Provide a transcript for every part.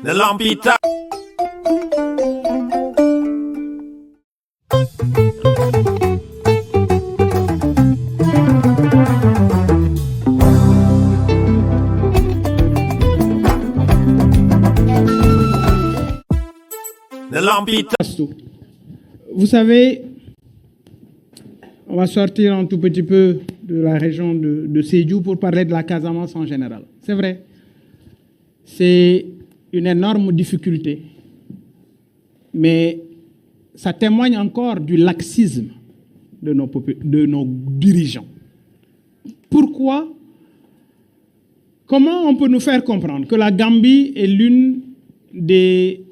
Nelampita. Vous savez, on va sortir un tout petit peu de la région de Sédhiou pour parler de la Casamance en général. C'est vrai, c'est une énorme difficulté, mais ça témoigne encore du laxisme de nos dirigeants. Pourquoi? Comment on peut nous faire comprendre que la Gambie est l'une des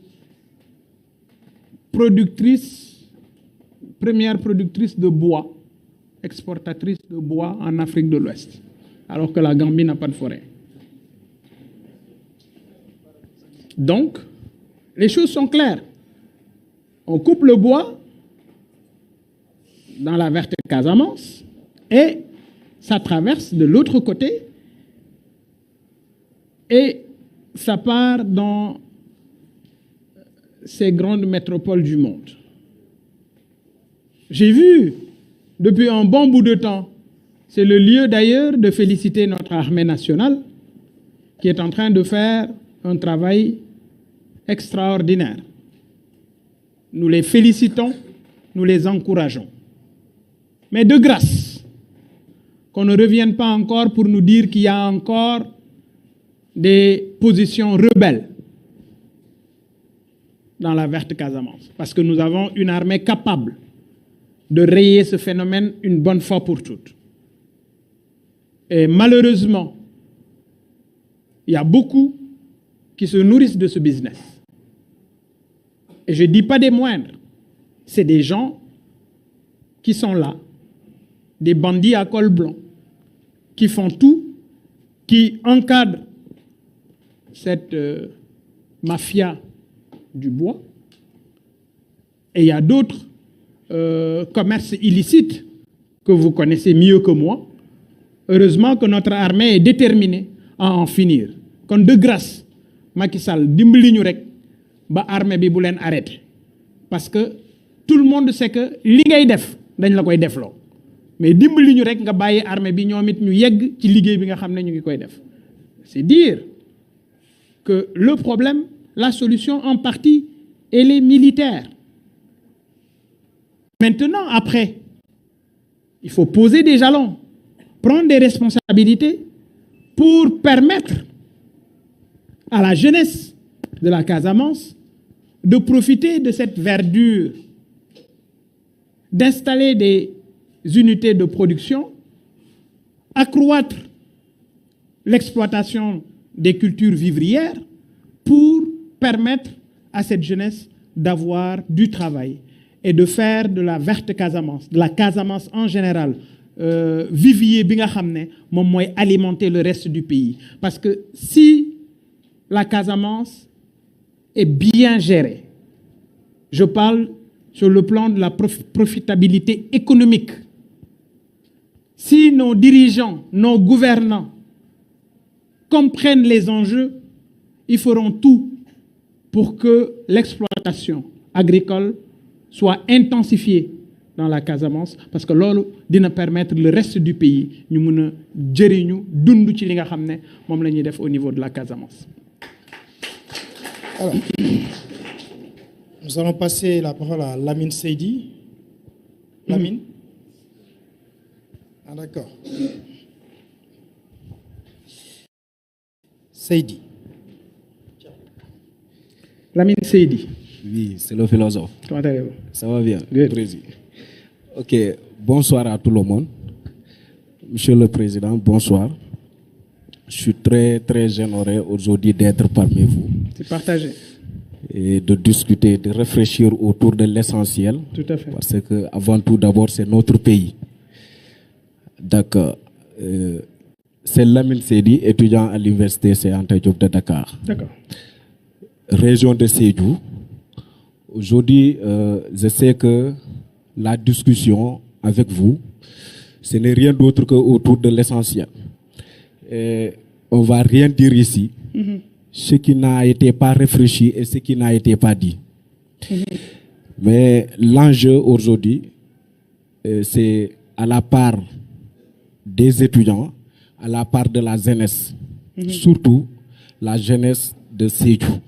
première productrice de bois, exportatrice de bois en Afrique de l'Ouest, alors que la Gambie n'a pas de forêt? Donc, les choses sont claires. On coupe le bois dans la verte Casamance et ça traverse de l'autre côté et ça part dans ces grandes métropoles du monde. J'ai vu depuis un bon bout de temps, c'est le lieu d'ailleurs de féliciter notre armée nationale qui est en train de faire un travail extraordinaire. Nous les félicitons, nous les encourageons. Mais de grâce, qu'on ne revienne pas encore pour nous dire qu'il y a encore des positions rebelles dans la verte Casamance, parce que nous avons une armée capable de rayer ce phénomène une bonne fois pour toutes. Et malheureusement, il y a beaucoup qui se nourrissent de ce business. Et je ne dis pas des moindres, c'est des gens qui sont là, des bandits à col blanc, qui font tout, qui encadrent cette mafia du bois. Et il y a d'autres commerces illicites que vous connaissez mieux que moi. Heureusement que notre armée est déterminée à en finir. Kon de grâce, Macky Sall dimbali ñu rek ba armée bi bu len arrêté, parce que tout le monde sait que li ngay def dañ la koy defloo, mais dimbali ñu rek nga bàyyi armée bi ñoom it ñu yegg ci liggéey bi nga xam ne ñu ngi koy def. C'est dire que le problème, la solution en partie, elle est militaire. Maintenant, après, il faut poser des jalons, prendre des responsabilités pour permettre à la jeunesse de la Casamance de profiter de cette verdure, d'installer des unités de production, accroître l'exploitation des cultures vivrières pour permettre à cette jeunesse d'avoir du travail et de faire de la verte Casamance, de la Casamance en général, vivier bi nga xamné mom moy alimenter le reste du pays. Parce que si la Casamance est bien gérée, je parle sur le plan de la profitabilité économique, si nos dirigeants, nos gouvernants comprennent les enjeux, ils feront tout pour que l'exploitation agricole soit intensifiée dans la Casamance, parce que lolu dina permettre le reste du pays ñu mëna jëriñu dund ci li nga xamné mom lañuy def au niveau de la Casamance. Alors, nous allons passer la parole à Lamine Seydi. Lamine? Ah d'accord. Seydi. Lamine Seydi. Oui, c'est le philosophe. Comment allez-vous? Ça va bien, Good. Président. Ok, bonsoir à tout le monde. Monsieur le Président, bonsoir. Je suis très, très honoré aujourd'hui d'être parmi vous. C'est partagé. Et de discuter, de réfléchir autour de l'essentiel. Tout à fait. Parce que, avant tout, d'abord, c'est notre pays. D'accord. C'est Lamine Seydi, étudiant à l'université Cheikh Anta Diop de Dakar. D'accord. Région de Sédhiou. Aujourd'hui, je sais que la discussion avec vous, ce n'est rien d'autre qu'autour de l'essentiel. On ne va rien dire ici ce qui n'a été pas réfléchi et ce qui n'a été pas dit. Mais l'enjeu aujourd'hui, c'est à la part des étudiants, à la part de la jeunesse, surtout la jeunesse de Sédhiou.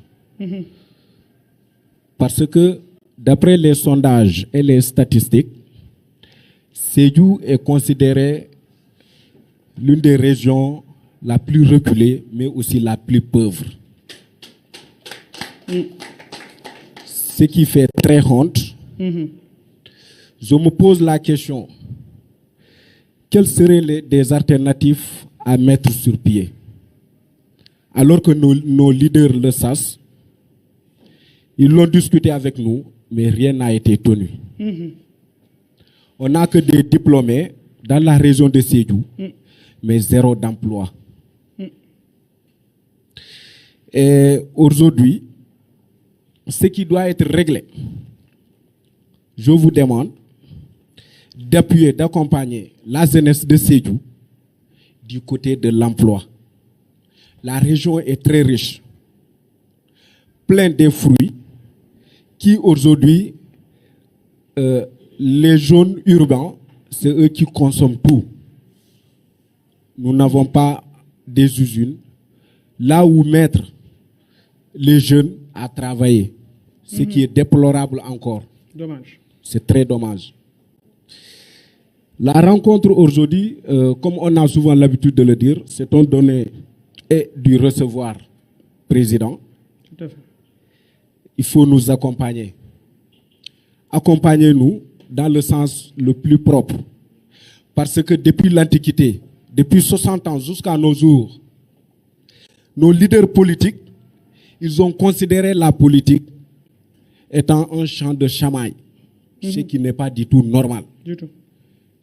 Parce que d'après les sondages et les statistiques, Sédhiou est considéré l'une des régions la plus reculée, mais aussi la plus pauvre. Ce qui fait très honte. Je me pose la question, quelles seraient des alternatives à mettre sur pied? Alors que nos leaders le savent, ils l'ont discuté avec nous, mais rien n'a été tenu. On n'a que des diplômés dans la région de Sédhiou, mais zéro d'emploi. Et aujourd'hui, ce qui doit être réglé, je vous demande d'appuyer, d'accompagner la jeunesse de Sédhiou du côté de l'emploi. La région est très riche, pleine de fruits qui aujourd'hui, les jeunes urbains, c'est eux qui consomment tout. Nous n'avons pas des usines là où mettre les jeunes à travailler, ce qui est déplorable encore. Dommage. C'est très dommage. La rencontre aujourd'hui, comme on a souvent l'habitude de le dire, c'est un donner et du recevoir président. Tout à fait. Il faut nous accompagner. Accompagnez-nous dans le sens le plus propre. Parce que depuis l'Antiquité, depuis 60 ans jusqu'à nos jours, nos leaders politiques, ils ont considéré la politique étant un champ de chamaille, ce qui n'est pas du tout normal. Du tout.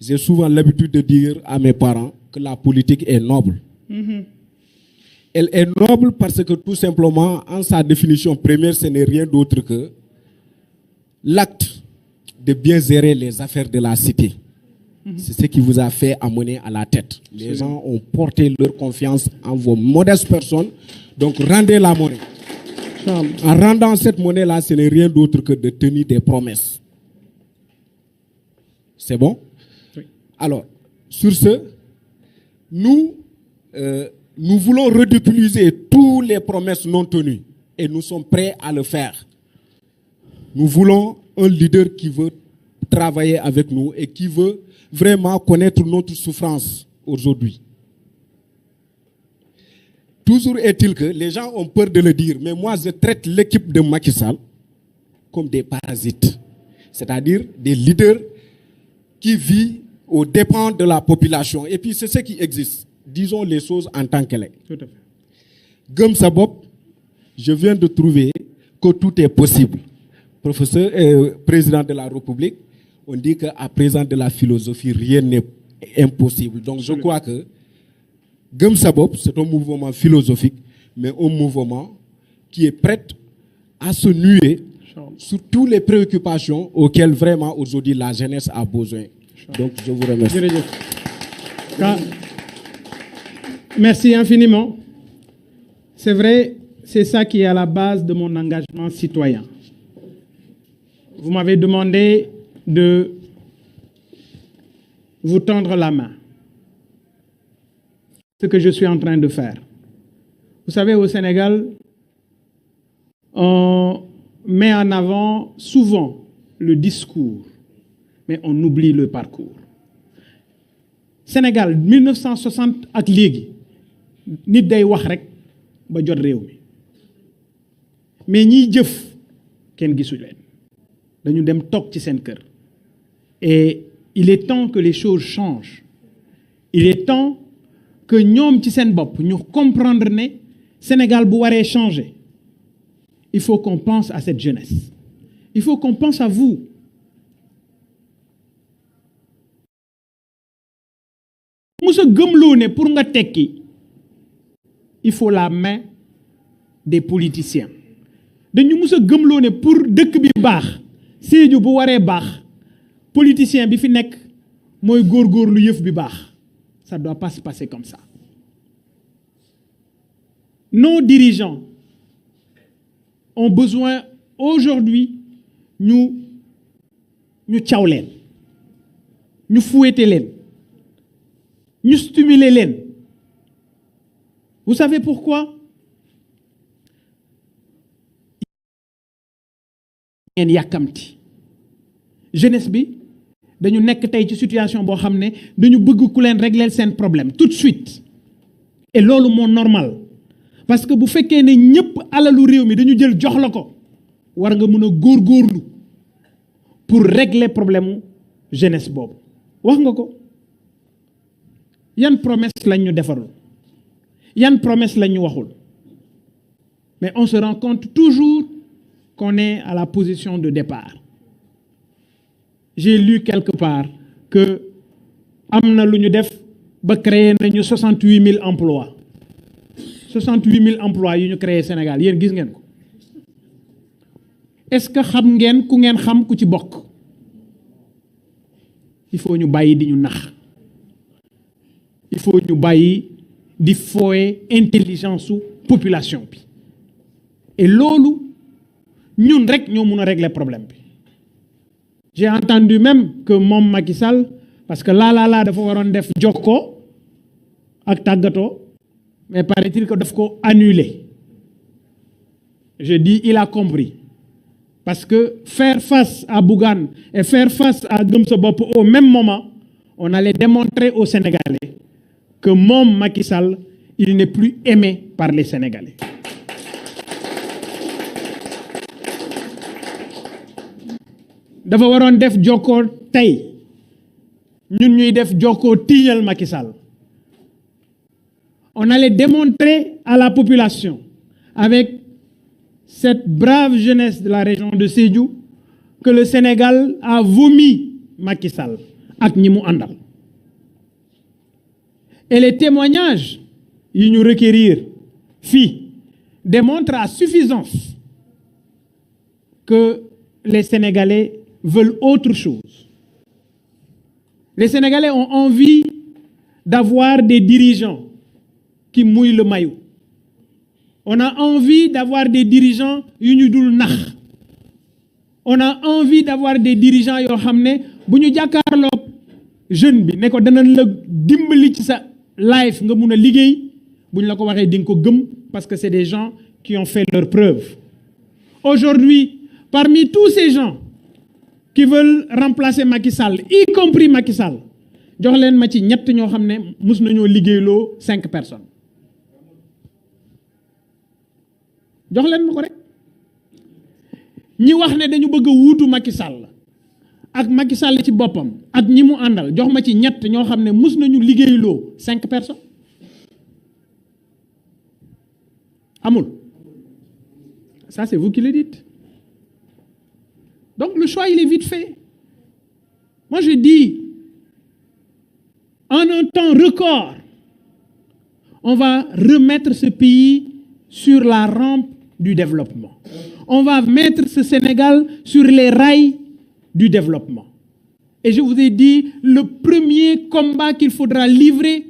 J'ai souvent l'habitude de dire à mes parents que la politique est noble. Elle est noble parce que tout simplement, en sa définition première, ce n'est rien d'autre que l'acte de bien gérer les affaires de la cité. C'est ce qui vous a fait amener à la tête. Les gens ont porté leur confiance en vos modestes personnes, donc rendez la monnaie. En rendant cette monnaie-là, ce n'est rien d'autre que de tenir des promesses. C'est bon? Oui. Alors, sur ce, nous voulons ridiculiser toutes les promesses non tenues et nous sommes prêts à le faire. Nous voulons un leader qui veut travailler avec nous et qui veut vraiment connaître notre souffrance aujourd'hui. Toujours est-il que les gens ont peur de le dire, mais moi je traite l'équipe de Macky Sall comme des parasites, c'est-à-dire des leaders qui vivent aux dépens de la population. Et puis c'est ce qui existe. Disons les choses en tant qu'elles sont. Tout à fait. Gëm sa bopp, je viens de trouver que tout est possible. Professeur, président de la République, on dit qu'à présent de la philosophie, rien n'est impossible. Donc je crois que Gëm sa bopp, c'est un mouvement philosophique, mais un mouvement qui est prêt à se nuer sur toutes les préoccupations auxquelles vraiment aujourd'hui la jeunesse a besoin. Donc je vous remercie. Merci infiniment. C'est vrai, c'est ça qui est à la base de mon engagement citoyen. Vous m'avez demandé de vous tendre la main. Ce que je suis en train de faire. Vous savez, au Sénégal, on met en avant souvent le discours, mais on oublie le parcours. Sénégal, 1960 ak léegi nit day wax rek ba jot réew mi mais ñiy jëf kenn gisu leen dañu dem toog ci seen kër. Et il est temps que les choses changent. Il est temps que ñoom ci seen bopp ñu comprendre ne Sénégal bu waree changer, il faut qu'on pense à cette jeunesse. Il faut qu'on pense à vous. Musa gëmloo ne pour nga tekki, il faut la main des politiciens. Dañu musa gëmloo ne pour dëkk bi baax, Sédhiou bu waree baax, politicien bi fi nekk mooy góorgóorlu yëf bi baax. Ça ne doit pas se passer comme ça. Nos dirigeants ont besoin aujourd'hui ñu caw leen ñu fouetter leen ñu stimuler leen. Vous savez pourquoi? ngeen yàkkamti jeunesse bi dañu nekk tey ci situation boo xam ne dañu bëgg ku leen régler seen problème tout de suite et loolu moo normal parce que bu fekkee ne ñëpp alalu réew mi dañu jël jox la ko war nga mën a góorgóorlu pour régler problème jeunesse boobu. wax nga ko yan promesse lañ ñu defarul yan promesse lañ ñu waxul mais on se rend compte toujours qu'on est à la position de départ. J'ai lu quelque part que amna luñu def ba créer nañu 68 000 emplois 68 000 emplois yu ñu créé Sénégal yéen gis ngeen ko est-ce que xam ngeen ku ci bokk? Il faut ñu bàyyi di ñu nax il faut ñu bàyyi di fooye intelligence su population bi et loolu ñun rek ñoo mun a régler problème bi. J'ai entendu même que moom Macky Sall parce que là dafa waroon def jokkoo ak tàggatoo mais paraît-il que daf ko annuler. Je dis il a compris parce que faire face à Bougane et faire face à Gëm Sa Bopp au même moment on allait démontrer aux Sénégalais que moom Macky Sall il n'est plus aimé par les Sénégalais. dafa waroon def jokkoo tey ñun ñuy def jokkoo tiiñal Macky Sall. On allait démontrer à la population avec cette brave jeunesse de la région de Sédhiou que le Sénégal a vomi Macky Sall ak ñi mu àndal. Et les témoignages yi ñu requérir fii démontrent à suffisance que les Sénégalais veulent autre chose. Les Sénégalais ont envie d'avoir des dirigeants qui mouillent le maillot. On a envie d'avoir des dirigeants yu ñu dul nax. On a envie d'avoir des dirigeants yoo xam ne bu ñu jàkkaarloo jeune bi ne ko danañ la dimbali ci sa life nga mun a liggéey bu ñu la ko waxee di nga ko gëm parce que c'est des gens qui ont fait leurs preuves. Aujourd'hui, parmi tous ces gens qui veulent remplacer Macky Sall, y compris Macky Sall, jox leen ma ci ñett ñoo xam ne mus nañoo liggéeyloo 5 personnes. jox leen ma ko rek ñi wax ne dañu bëgg a wuutu Macky Sall ak Macky Sall ci boppam ak ñi mu àndal jox ma ci ñett ñoo xam ne mus nañu liggéeyloo 5 personnes. amul. Ça c'est vous qui le dites. Donc le choix il est vite fait. Moi je dis en un temps record on va remettre ce pays sur la rampe du développement. On va mettre ce Sénégal sur les rails du développement. Et je vous ai dit, le premier combat qu'il faudra livrer,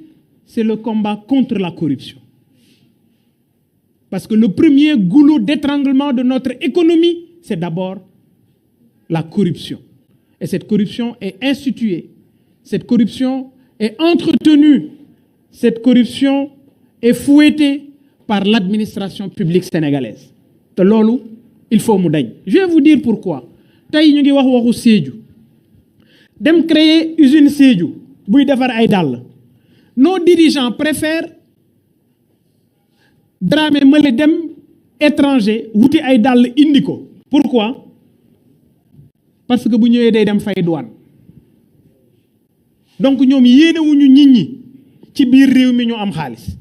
c'est le combat contre la corruption. Parce que le premier goulot d'étranglement de notre économie, c'est d'abord la corruption. Et cette corruption est instituée. Cette corruption est entretenue. Cette corruption est fouettée par l'administration publique sénégalaise. te loolu il faut mu dañ. Je vais vous dire pourquoi. tey ñu ngi wax waxu Sédhiou dem créer usine Sédhiou buy defar ay dàll. Nos dirigeants préfèrent Dramé mële dem étranger wuti ay dàll indi ko. Pourquoi? Parce que bu ñëwee day dem fay douane. Donc ñoom yéenewuñu nit ñi ci biir réew mi ñu am xaalis.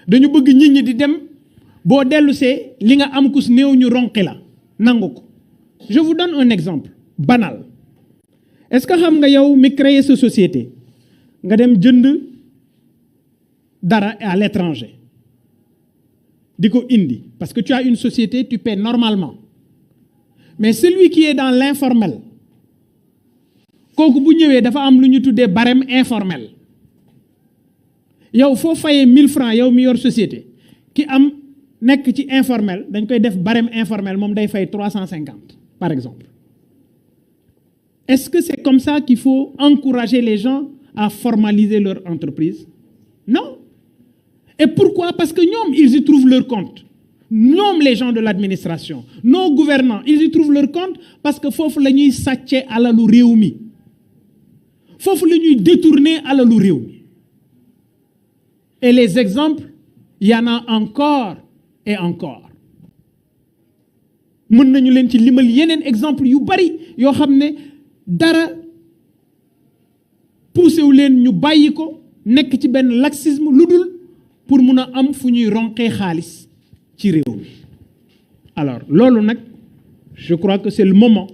dañu bëgg nit ñi di dem boo dellusee li nga am kus néew ñu ronqi la nangu ko. Je vous donne un exemple banal. Est-ce que xam nga yow mi créer sa société nga dem jënd dara à l'étranger di ko indi parce que tu as une société tu paies normalement mais celui qui est dans l'informel kooku bu ñëwee dafa am lu ñu tuddee barème informel. yow foo fayee 1000 francs yow mi yor société ki am nekk ci informel dañ koy def barème informel moom day fay 350 par exemple. Est-ce que c'est comme ça qu'il faut encourager les gens à formaliser leur entreprise? Non. Et pourquoi? Parce que ñoom ils y trouvent leur compte. Ñoom les gens de l'administration, nos gouvernants, ils y trouvent leur compte parce que foofu la ñuy sàcce alalu réew mi, foofu la ñuy détourner alalu réew mi. Et les exemples, il y en a encore et encore. Mën nañu leen ci limal yeneen exemple yu bari yoo xam ne dara poussé wu leen ñu bàyyi ko nekk ci benn laxisme lu dul pour mun a am fu ñuy ronqee xaalis ci réew mi. Alors loolu nag je crois que c'est le moment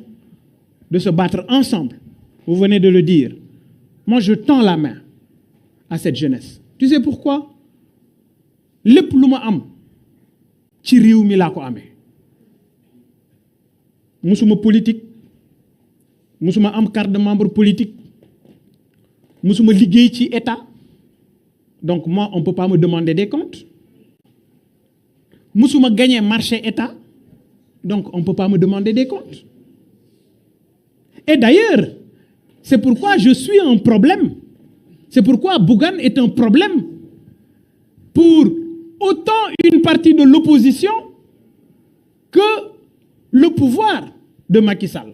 de se battre ensemble. Vous venez de le dire. Moi je tends la main à cette jeunesse. Tu sais pourquoi? Lépp lu ma am ci réew mi laa ko amee. Musuma politique, musuma am carte de membre politique, musuma liggéey ci état. Donc moi on peut pas me demander des comptes. Musuma gagner marché état. Donc on peut pas me demander des comptes. Et d'ailleurs, c'est pourquoi je suis un problème. C'est pourquoi Bougane est un problème pour autant une partie de l'opposition que le pouvoir de Macky Sall.